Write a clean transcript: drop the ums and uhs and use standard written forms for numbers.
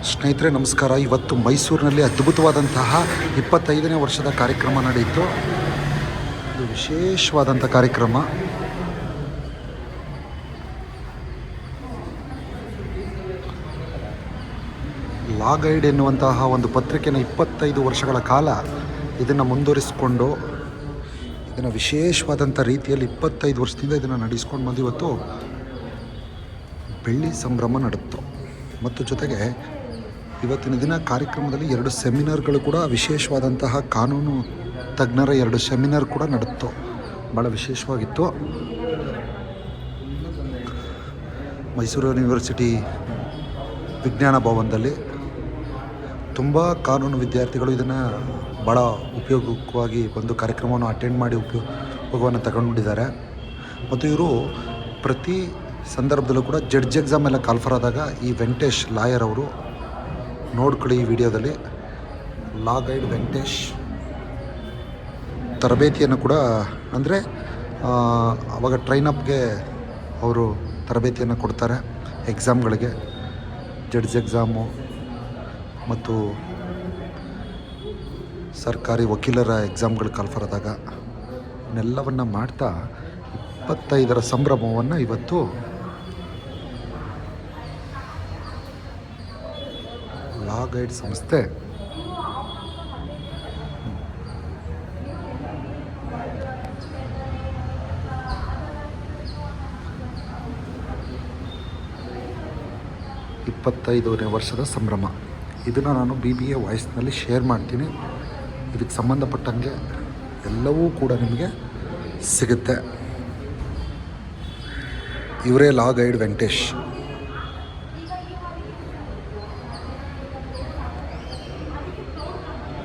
ಸ್ನೇಹಿತರೆ ನಮಸ್ಕಾರ. ಇವತ್ತು ಮೈಸೂರಿನಲ್ಲಿ ಅದ್ಭುತವಾದಂತಹ 25ನೇ ವರ್ಷದ ಕಾರ್ಯಕ್ರಮ ನಡೆಯಿತು. ಇದು ವಿಶೇಷವಾದಂಥ ಕಾರ್ಯಕ್ರಮ. ಲಾ ಗೈಡ್ ಎನ್ನುವಂತಹ ಒಂದು ಪತ್ರಿಕೆನ 25 ವರ್ಷಗಳ ಕಾಲ ಇದನ್ನು ಮುಂದುವರಿಸಿಕೊಂಡು ಇದನ್ನು ವಿಶೇಷವಾದಂಥ ರೀತಿಯಲ್ಲಿ 25 ವರ್ಷದಿಂದ ಇದನ್ನು ನಡೆಸ್ಕೊಂಡು ಬಂದು ಇವತ್ತು ಬೆಳ್ಳಿ ಸಂಭ್ರಮ ನಡೆಯಿತು. ಮತ್ತು ಜೊತೆಗೆ ಇವತ್ತಿನ ದಿನ ಕಾರ್ಯಕ್ರಮದಲ್ಲಿ 2 ಸೆಮಿನಾರ್ಗಳು ಕೂಡ, ವಿಶೇಷವಾದಂತಹ ಕಾನೂನು ತಜ್ಞರ 2 ಸೆಮಿನಾರ್ ಕೂಡ ನಡೆಯಿತು. ಭಾಳ ವಿಶೇಷವಾಗಿತ್ತು. ಮೈಸೂರು ಯೂನಿವರ್ಸಿಟಿ ವಿಜ್ಞಾನ ಭವನದಲ್ಲಿ ತುಂಬ ಕಾನೂನು ವಿದ್ಯಾರ್ಥಿಗಳು ಇದನ್ನು ಭಾಳ ಉಪಯೋಗವಾಗಿ ಒಂದು ಕಾರ್ಯಕ್ರಮವನ್ನು ಅಟೆಂಡ್ ಮಾಡಿ ಉಪಯೋಗವನ್ನು ತಗೊಂಡಿದ್ದಾರೆ. ಮತ್ತು ಇವರು ಪ್ರತಿ ಸಂದರ್ಭದಲ್ಲೂ ಕೂಡ ಜಡ್ಜ್ ಎಕ್ಸಾಮ್ ಎಲ್ಲ ಕಾಲ್ಫರ್ ಆದಾಗ ಈ ವೆಂಕಟೇಶ್ ಲಾಯರ್ ಅವರು ನೋಡ್ಕೊಳ್ಳಿ ಈ ವಿಡಿಯೋದಲ್ಲಿ. ಲಾ ಗೈಡ್ ವೆಂಕಟೇಶ್ ತರಬೇತಿಯನ್ನು ಕೂಡ, ಅಂದರೆ ಆವಾಗ ಟ್ರೈನಪ್ಗೆ ಅವರು ತರಬೇತಿಯನ್ನು ಕೊಡ್ತಾರೆ ಎಕ್ಸಾಮ್ಗಳಿಗೆ, ಜಡ್ಜ್ ಎಕ್ಸಾಮು ಮತ್ತು ಸರ್ಕಾರಿ ವಕೀಲರ ಎಕ್ಸಾಮ್ಗಳು ಕಾಲ್ಫರ್ ಆದಾಗ ಇನ್ನೆಲ್ಲವನ್ನು ಮಾಡ್ತಾ 25ರ ಸಂಭ್ರಮವನ್ನು ಇವತ್ತು ಲಾ ಗೈಡ್ ಸಂಸ್ಥೆ ಇಪ್ಪತ್ತೈದನೇ ವರ್ಷದ ಸಂಭ್ರಮ. ಇದನ್ನು ನಾನು BBA ವಾಯ್ಸ್ನಲ್ಲಿ ಶೇರ್ ಮಾಡ್ತೀನಿ. ಇದಕ್ಕೆ ಸಂಬಂಧಪಟ್ಟಂಗೆ ಎಲ್ಲವೂ ಕೂಡ ನಿಮಗೆ ಸಿಗುತ್ತೆ. ಇವರೇ ಲಾ ಗೈಡ್ ವೆಂಕಟೇಶ್.